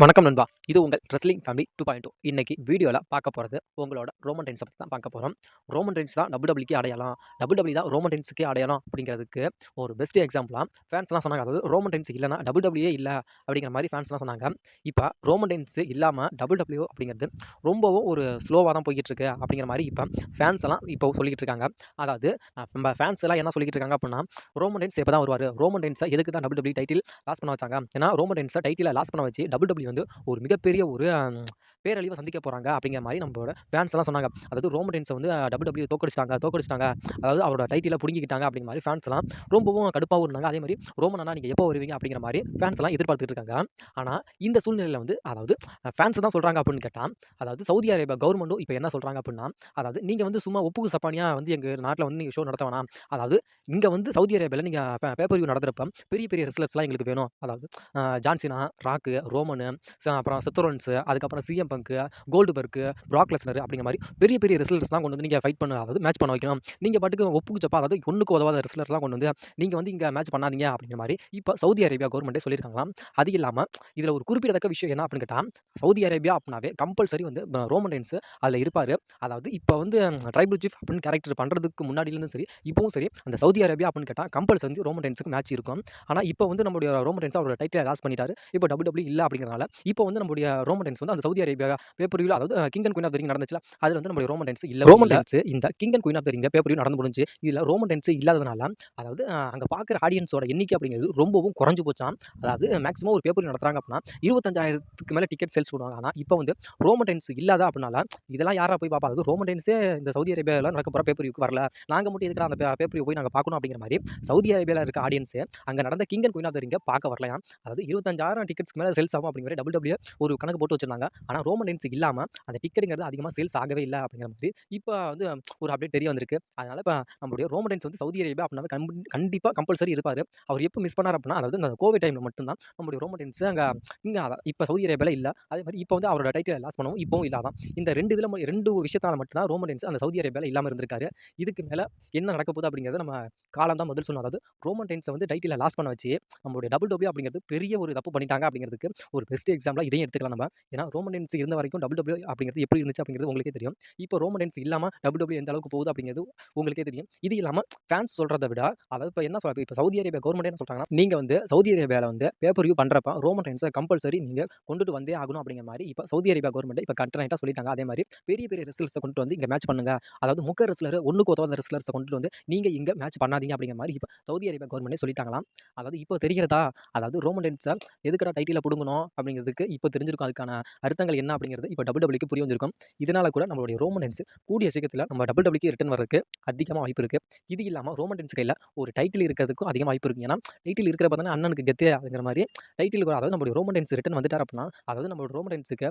வணக்கம் நண்பா. இது உங்கள் ரெஸ்லிங் ஃபேமிலி 2.0. இன்னைக்கு வீடியோல பார்க்க போறது உங்களோட ரோமன் ரெயின்ஸ பத்தி தான் பார்க்க போறோம். ரோமன் ரெயின்ஸ் தான் WWE அடையாளம். WWE தான் ரோமன் ரெயின்ஸ்க்கே அடையாளம் அப்படிங்கிறதுக்கு ஒரு பெஸ்ட் எக்ஸாம்பிளா ஃபேன்ஸ்லாம் சொன்னாங்க. அதாவது ரோமன் ரெயின்ஸ் இல்லன்னா WWE இல்ல அப்படிங்கிற மாரி ஃபேன்ஸ்லாம் சொன்னாங்க. இப்ப ரோமன் ரெயின்ஸ் இல்லாம WWE அப்படிங்கிறது ரொம்பவும் ஒரு ஸ்லோவா தான் போய்க்கிட்டு இருக்கு அப்படிங்கிற மாரி இப்ப ஃபேன்ஸ் எல்லாம் இப்போ சொல்லிக்கிட்டு இருக்காங்க. அதாவது நம்ம ஃபேன்ஸ் எல்லாம் என்ன சொல்லிக்கிட்டு இருக்காங்க அப்படின்னா, ரோமன் ரெயின்ஸ் எப்ப தான் வருவாரு? ரோமன் ரெயின்ஸ எதுக்கு தான் WWE டைட்டில் லாஸ் பண்ண வச்சாங்க? ஏன்னா ரோமன் ரெயின்ஸ டைட்டில லாஸ் பண்ண வச்சு WWE வந்து ஒரு மிகப்பெரிய ஒரு பேரழிவை சந்திக்க போறாங்க அப்படிங்கிற மாதிரி நம்மளோட ஃபேன்ஸ் எல்லாம் சொன்னாங்க. அதாவது ரோமன் ரெயின்ஸை வந்து WWE தோக்கடிச்சிட்டாங்க. அதாவது அவரோட டைட்டிலை புடுங்கிக்கிட்டாங்க அப்படிங்கிற மாதிரி ஃபேன்ஸ் எல்லாம் ரொம்பவும் கடுப்பாகவும் இருந்தாங்க. அதே மாதிரி ரோமன் அண்ணா நீங்க எப்போ வருவீங்க அப்படிங்கிற மாதிரி ஃபேன்ஸ் எல்லாம் எதிர்பார்த்துட்டு இருக்காங்க. ஆனா இந்த சூழ்நிலையில வந்து அதாவது ஃபேன்ஸ் தான் சொல்றாங்க அப்படின்னு கேட்டா, அதாவது சவுதி அரேபியா கவர்மெண்ட்டும் இப்போ என்ன சொல்றாங்க அப்படின்னா, அதாவது நீங்க வந்து சும்மா ஒப்புக்கு சப்பானியா வந்து எங்க நாட்டில் வந்து நீங்க ஷோ நடத்த வேணாம். அதாவது இங்க வந்து சவுதி அரேபியாவில் நீங்க பேப்பர் வியூ நடத்துறப்ப பெரிய பெரிய ரெஸ்லர்ஸ்லாம் எங்களுக்கு வேணும். அதாவது ஜான்சினா, ராக்கு, ரோமனு, அப்புறம் செத்தரோன்ஸு, அதுக்கப்புறம் சிஎம் பங்கு, கோல்டுபர்க்கு, பிராக் லெஸ்னர் அப்படிங்கிற மாதிரி பெரிய பெரிய ரெஸ்லர்ஸ்லாம் கொண்டு வந்து நீங்கள் ஃபைட் பண்ண, அதாவது மேட்ச் பண்ண வைக்கணும். நீங்கள் பாட்டுக்கு ஒப்புக்கு சப்பா, அதாவது ஒன்றுக்கு உதவாத ரெஸ்லர்ஸ்லாம் கொண்டு வந்து நீங்கள் வந்து இங்கே மேட்ச் பண்ணாதீங்க அப்படிங்கிற மாதிரி இப்போ சவுதி அரேபியா கவர்மெண்ட்டே சொல்லியிருக்காங்களாம். அது இல்லாமல் இதில் ஒரு குறிப்பிடத்தக்க விஷயம் என்ன அப்படின்னு கேட்டால், சவுதி அரேபியா அப்படின்னாவே கம்பல்சரி வந்து ரோமன் ரெயின்ஸ் அதில் இருப்பார். அதாவது இப்போ வந்து ட்ரைபிள் சீஃப் அப்படின்னு கேரக்டர் பண்ணுறதுக்கு முன்னாடியிலேருந்து சரி இப்பவும் சரி அந்த சவுதி அரேபியா அப்படின்னு கேட்டால் கம்பல்சரி வந்து ரோமன் ரெயின்ஸுக்கு மேட்ச் இருக்கும். ஆனால் இப்போ வந்து நம்மளுடைய ரோமன் ரெயின்ஸ் அவரோட டைட்டிலை லாஸ் பண்ணிட்டாரு. இப்போ WWE இல்லை அப்படிங்கிறனால இப்போ வந்து நம்மளுடைய ரோமன் ரெயின்ஸ் வந்து அந்த சவுதி அரேபியா பேப்பர் வியூல, அதாவது King and Queen of the Ring நடந்துச்சுல, அதுல வந்து நம்மளுடைய ரோமன் ரெயின்ஸ் இல்ல. ரோமன் ரெயின்ஸ் இந்த King and Queen of the Ring pay per view நடந்து முடிஞ்சு இதுல ரோமன் ரெயின்ஸ் இல்லாததுனால, அதாவது அங்க பார்க்குற ஆடியன்ஸோட எண்ணிக்கை அப்படிங்கிறது ரொம்பவும் குறைஞ்சு போச்சாம். அதாவது மேக்ஸிமம் ஒரு பேப்பர் வியூ நடத்துறாங்க அப்படின்னா 25,000க்கு மேல டிக்கெட் சேல்ஸ் பண்ணுவாங்க. ஆனா இப்போ வந்து ரோமன் ரெயின்ஸ் இல்லாத அப்படினால இதெல்லாம் யாரா போய் பார்ப்பா? அதாவது ரோமன் ரெயின்ஸே இந்த சவுதி அரேபியாவில் நடக்க போற பேப்பர் வியூக்கு வரல, நாங்க மட்டும் எதுக்குடா அந்த பேப்பர் வியூ போய் நாங்க பார்க்கணும் அப்படிங்கிற மாதிரி சவுதி அரேபியாவில் இருக்க ஆடியன்ஸ் அங்க நடந்த King and Queen of the ரிங்கை பார்க்க வரலையாம். அதாவது 25,000 டிக்கெட்ஸ்க்கு மேல சேல்ஸ் ஆகும் அப்படிங்கிற WWE ஒரு கணக்கு போட்டு வச்சிருந்தாங்க. ஆனா ரோமன் ரெயின்ஸ் இல்லாம அந்த டிக்கெட்டுங்கிறது அதிகமா சேல்ஸ் ஆகவே இல்ல அப்படிங்கிற மாதிரி இப்போ வந்து ஒரு அப்டேட் தெரிய வந்திருக்கு. அதனால இப்போ நம்மளுடைய ரோமன் ரெயின்ஸ் வந்து சவுதி அரேபியா அப்படின்னாவே கண்டிப்பா கம்பல்சரி இருப்பாரு. அவர் எப்போ மிஸ் பண்ணார் அப்படின்னா, அதாவது இந்த கோவிட் டைம்ல மட்டும் தான் நம்மளுடைய ரோமன் ரெயின்ஸ் அங்க இங்க இப்போ சவுதி அரேபியால இல்ல. அதே மாதிரி இப்போ வந்து அவரோட டைட்டிலை லாஸ் பண்ணவும் இப்பவும் இல்லாதான். இந்த 2 விஷயத்தால மட்டும் தான் ரோமன் ரெயின்ஸ் அந்த சவுதி அரேபியால இல்லாம இருந்திருக்காரு. இதுக்கு மேல என்ன நடக்க போகுது அப்படிங்கிறத நம்ம காலம் தான் பதில் சொல்லணும். அதாவது ரோமன் ரெயின்ஸை வந்து டைட்டிலை லாஸ் பண்ண வச்சு நம்மளுடைய WWE அப்படிங்கிறது பெரிய ஒரு தப்பு பண்ணிட்டாங்க அப்படிங்கிறதுக்கு ஒரு பெஸ்ட் எக்ஸாம்பிளா இதையும் எடுத்துக்கலாம் நம்ம. ஏன்னா ரோமன் ரெயின்ஸ் இருந்த வரைக்கும் WWE அப்படிங்கிறது எப்படி இருந்துச்சு அப்படிங்கிறது உங்களுக்கே தெரியும். இப்போ ரோமன் ரெயின்ஸ் இல்லாம WWE எந்த அளவுக்கு போகுது அப்படிங்கிறது உங்களுக்கே தெரியும். இது இல்லாம ஃபேன்ஸ் சொல்றத விட, அதாவது இப்போ என்ன சொல்றாங்க, இப்போ சவுதி அரேபியா கவர்மெண்ட் என்ன சொல்றாங்கன்னா, நீங்க வந்து சவுதி அரேபியால வந்து பேப்பர் வியூ பண்றப்ப ரோமன் ரெயின்ஸை கம்பல்சரி நீங்க கொண்டுட்டு வந்தே ஆகணும் அப்படிங்கிற மாதிரி இப்போ சவுதி அரேபியா கவர்மெண்ட் இப்போ கண்டனைட்டா சொல்லிட்டாங்க. அதே மாதிரி பெரிய பெரிய ரெஸ்லர்ஸை கொண்டு வந்து இங்க மேட்ச் பண்ணுங்க. அதாவது முக்க ரெஸ்லர் ஒண்ணுக்கு உதவாத ரெஸ்லர்ஸை கொண்டு வந்து நீங்க இங்க மேட்ச் பண்ணாதீங்க அப்படிங்கிற மாதிரி இப்போ சவுதி அரேபியா கவர்மெண்டே சொல்லிட்டாங்களாம். அதாவது இப்போ தெரிகிறதா, அதாவது ரோமன் ரெயின்ஸை எதுக்குடா டைட்டில புடுங்கணும் அப்படிங்கிறதுக்கு இப்போ தெரிஞ்சிருக்கும். அதுக்கான அர்த்தங்கள் என்ன அப்படிங்கிறது இப்போ WWEக்கு புரிய வந்திருக்கும். இதனால கூட நம்மளுடைய ரோமன் ரெயின்ஸ் கூடிய சீக்கிரத்தில் நம்ம WWEக்கு ரிட்டர்ன் வரதுக்கு அதிகமாக வாய்ப்பு இருக்கு. இது இல்லாமல் ரோமன் ரெயின்ஸ் கையில் ஒரு டைட்டில் இருக்கிறதுக்கும் அதிகமாக வாய்ப்பு இருக்கு. ஏன்னா டைட்டில் இருக்கிறப்ப தானே அண்ணனுக்கு கெத்தே அப்படிங்கிற மாதிரி டைட்டில் கூட, அதாவது நம்மளுடைய ரோமன் ரெயின்ஸ் ரிட்டர்ன் வந்துட்டார் அப்படின்னா, அதாவது நம்மளோட ரோமன் ரெயின்ஸுக்கு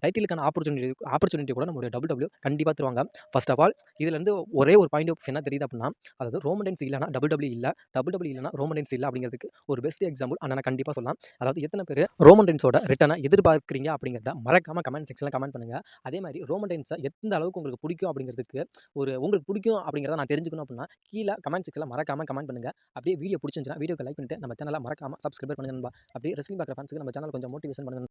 டைட்டிலுக்கான ஆப்பர்ச்சுனிட்டி கூட நம்மளுடைய WWE கண்டிப்பாக தருவாங்க. ஃபர்ஸ்ட் ஆஃப் ஆல் இதுல இருந்து ஒரே ஒரு பாயிண்ட் ஆஃப் என்ன தெரியுது அப்படின்னா, அதாவது ரோமன் ரெயின்ஸ் இல்லைனா WWE இல்ல, WWE இல்லைனா ரோமன் ரெயின்ஸ் இல்ல அப்படிங்கிறதுக்கு ஒரு பெஸ்ட் எக்ஸாம்பிள் அண்ணனை கண்டிப்பாக சொல்லலாம். அதாவது எத்தனை பேர் ரோமன் ரெயின்ஸோட ரிட்டர்னை எதிர்பார்க்குறீங்க அப்படிங்கிறத மறக்காம கமெண்ட் செக்ஷனில் கமெண்ட் பண்ணுங்க. அதே மாதிரி ரோமன் ரெயின்ஸை எந்த அளவுக்கு உங்களுக்கு பிடிக்கும் அப்படிங்கிறதுக்கு உங்களுக்கு பிடிக்கும் அப்படிங்கிறத நான் தெரிஞ்சுக்கணும் அப்படின்னா கீழே கமெண்ட் செக்ஷனில் மறக்காம கமெண்ட் பண்ணுங்க. அப்படியே வீடியோ பிடிச்சிருந்துச்சுன்னா வீடியோக்கு லைக் பண்ணிட்டு நம்ம சேனலை மறக்காம சப்ஸ்கிரைப் பண்ணுங்க. அப்படியே ரெஸ்லிங் பார்க்குற ஃபேன்ஸுக்கு நம்ம சேனல் கொஞ்சம் மோட்டிவேஷன் பண்ணுங்க.